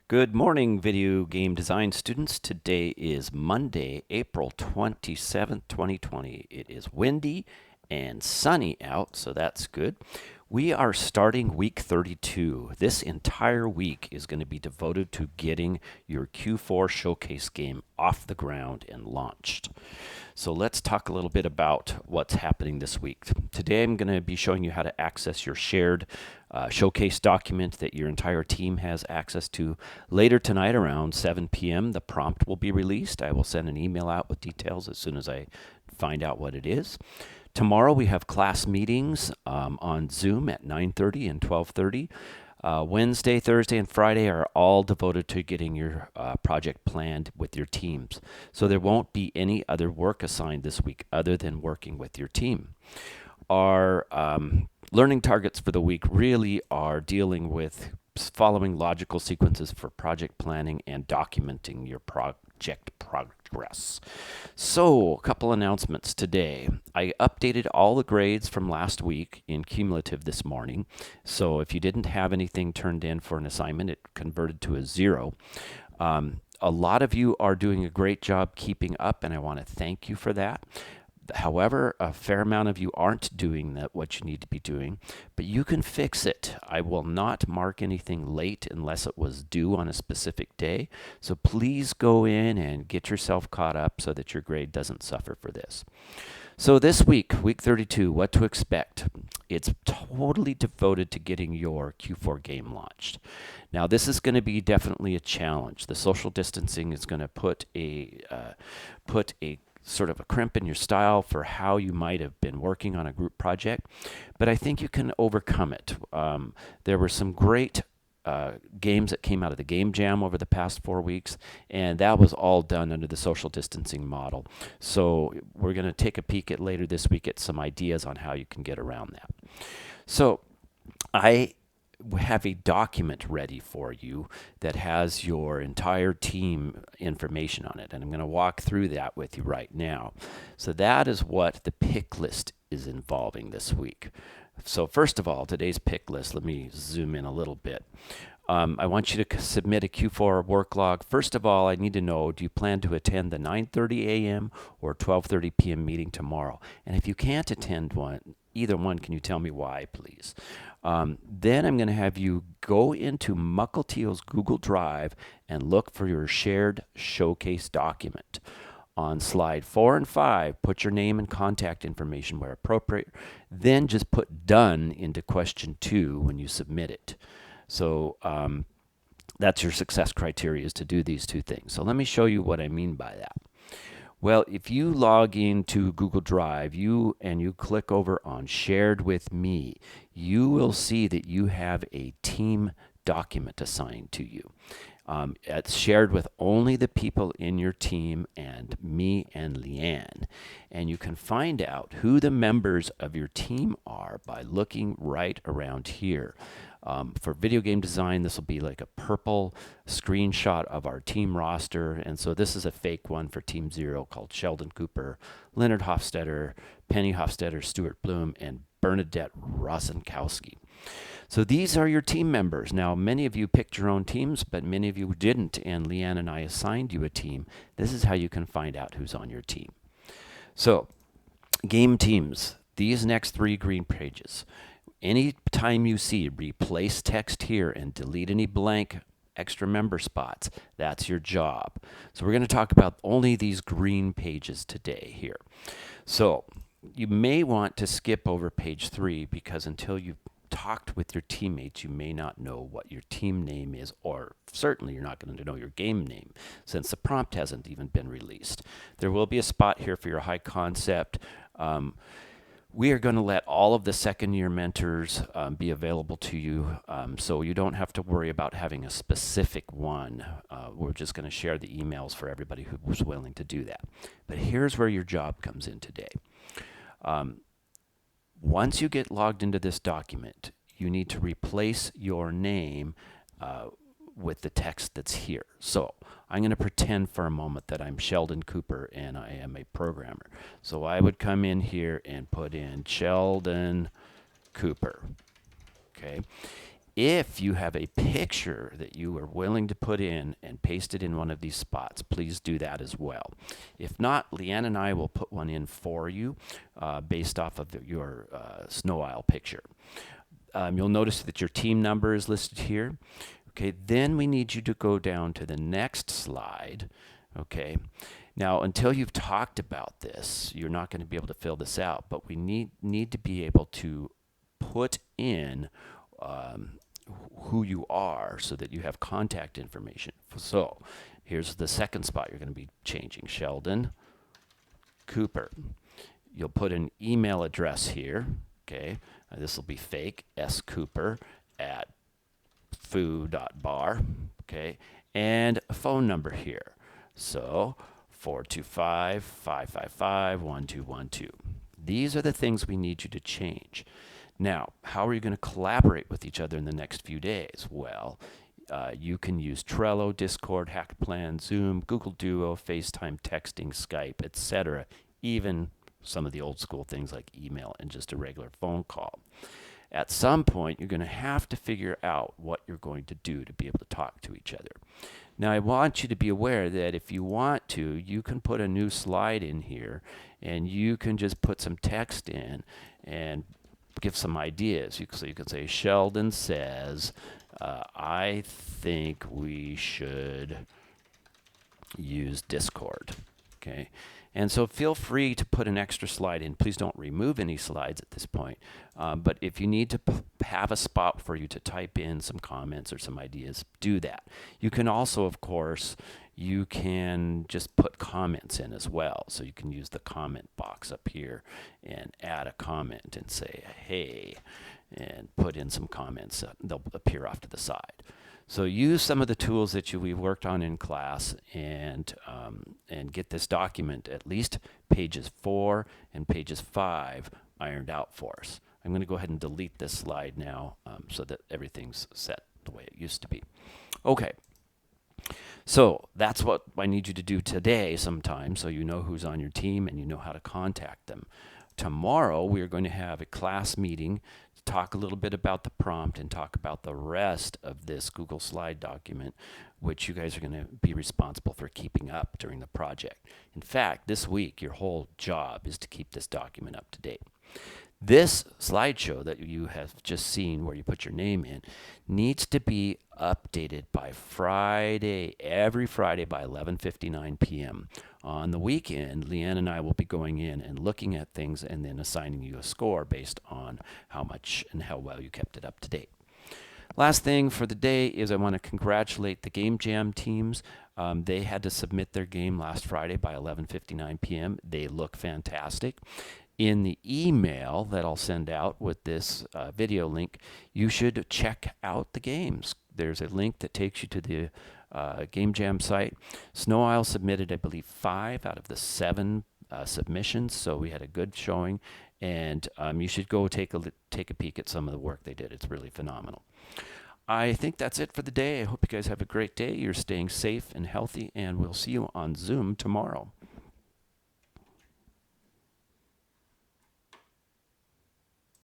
Good morning, video game design students. Today is Monday, April 27th, 2020. It is windy and sunny out, so that's good. We are starting week 32. This entire week is going to be devoted to getting your Q4 showcase game off the ground and launched. So let's talk a little bit about what's happening this week. Today I'm going to be showing you how to access your shared showcase document that your entire team has access to. Later tonight around 7 p.m. the prompt will be released. I will send an email out with details as soon as I find out what it is. Tomorrow we have class meetings on Zoom at 9:30 and 12:30. Wednesday, Thursday, and Friday are all devoted to getting your project planned with your teams. So there won't be any other work assigned this week other than working with your team. Our learning targets for the week really are dealing with following logical sequences for project planning and documenting your project progress. So, a couple announcements today. I updated all the grades from last week in cumulative this morning. So, if you didn't have anything turned in for an assignment, it converted to a 0. A lot of you are doing a great job keeping up, and I want to thank you for that. However, a fair amount of you aren't doing what you need to be doing, but you can fix it. I will not mark anything late unless it was due on a specific day. So please go in and get yourself caught up so that your grade doesn't suffer for this. So this week, week 32, what to expect? It's totally devoted to getting your Q4 game launched. Now, this is going to be definitely a challenge. The social distancing is going to put a sort of a crimp in your style for how you might have been working on a group project, but I think you can overcome it. There were some great games that came out of the game jam over the past 4 weeks, and that was all done under the social distancing model. So we're going to take a peek at later this week at some ideas on how you can get around that. So I have a document ready for you that has your entire team information on it, and I'm going to walk through that with you right now. So that is what the pick list is involving this week. So first of all, today's pick list, let me zoom in a little bit. I want you to submit a Q4 work log. First of all, I need to know, do you plan to attend the 9:30 a.m. or 12:30 p.m. meeting tomorrow? And if you can't attend either one, can you tell me why, please? Then I'm going to have you go into Mukilteo's Google Drive and look for your shared showcase document. On slide 4 and 5, put your name and contact information where appropriate. Then just put done into question 2 when you submit it. So that's your success criteria, is to do these two things. So let me show you what I mean by that. Well, if you log into Google Drive and you click over on Shared with Me, you will see that you have a team document assigned to you. It's shared with only the people in your team and me and Leanne. And you can find out who the members of your team are by looking right around here. For video game design, this will be like a purple screenshot of our team roster. And so this is a fake one for Team 0 called Sheldon Cooper, Leonard Hofstetter, Penny Hofstetter, Stuart Bloom, and Bernadette Rosenkowski. So these are your team members. Now, many of you picked your own teams, but many of you didn't, and Leanne and I assigned you a team. This is how you can find out who's on your team. So, game teams, these next 3 green pages. Anytime you see replace text here and delete any blank extra member spots, that's your job. So we're going to talk about only these green pages today here. So you may want to skip over page 3 because until you've talked with your teammates, you may not know what your team name is, or certainly you're not going to know your game name since the prompt hasn't even been released. There will be a spot here for your high concept. We are going to let all of the second-year mentors be available to you, so you don't have to worry about having a specific one. We're just going to share the emails for everybody who's willing to do that. But here's where your job comes in today. Once you get logged into this document, you need to replace your name with the text that's here. So I'm going to pretend for a moment that I'm Sheldon Cooper and I am a programmer. So I would come in here and put in Sheldon Cooper. Okay. If you have a picture that you are willing to put in and paste it in one of these spots, please do that as well. If not, Leanne and I will put one in for you based off of your snow aisle picture. You'll notice that your team number is listed here. Okay, then we need you to go down to the next slide. Okay, now until you've talked about this, you're not going to be able to fill this out, but we need to be able to put in who you are so that you have contact information. So here's the second spot you're going to be changing. Sheldon Cooper. You'll put an email address here. Okay, this will be fake, scooper@foo.bar. Okay, and a phone number here. So 425-555-1212. These are the things we need you to change. Now, how are you going to collaborate with each other in the next few days? Well, you can use Trello, Discord, Hackplan, Zoom, Google Duo, FaceTime, texting, Skype, etc. Even some of the old school things like email and just a regular phone call. At some point, you're going to have to figure out what you're going to do to be able to talk to each other. Now, I want you to be aware that if you want to, you can put a new slide in here and you can just put some text in and give some ideas. So you could say, Sheldon says, I think we should use Discord. Okay, and so feel free to put an extra slide in. Please don't remove any slides at this point. But if you need to have a spot for you to type in some comments or some ideas, do that. You can also, of course, you can just put comments in as well. So you can use the comment box up here and add a comment and say, hey, and put in some comments. They'll appear off to the side. So use some of the tools that we've worked on in class and get this document, at least pages 4 and pages 5, ironed out for us. I'm going to go ahead and delete this slide now so that everything's set the way it used to be. Okay. So that's what I need you to do today sometime, so you know who's on your team and you know how to contact them. Tomorrow we are going to have a class meeting to talk a little bit about the prompt and talk about the rest of this Google Slide document, which you guys are going to be responsible for keeping up during the project. In fact, this week your whole job is to keep this document up to date. This slideshow that you have just seen where you put your name in needs to be updated by Friday, every Friday by 11:59 p.m. On the weekend, Leanne and I will be going in and looking at things and then assigning you a score based on how much and how well you kept it up to date. Last thing for the day is I want to congratulate the Game Jam teams. They had to submit their game last Friday by 11:59 p.m. They look fantastic. In the email that I'll send out with this video link, you should check out the games. There's a link that takes you to the Game Jam site. Snow Isle submitted, I believe, 5 out of the 7 submissions, so we had a good showing. And you should go take a peek at some of the work they did. It's really phenomenal. I think that's it for the day. I hope you guys have a great day. You're staying safe and healthy, and we'll see you on Zoom tomorrow.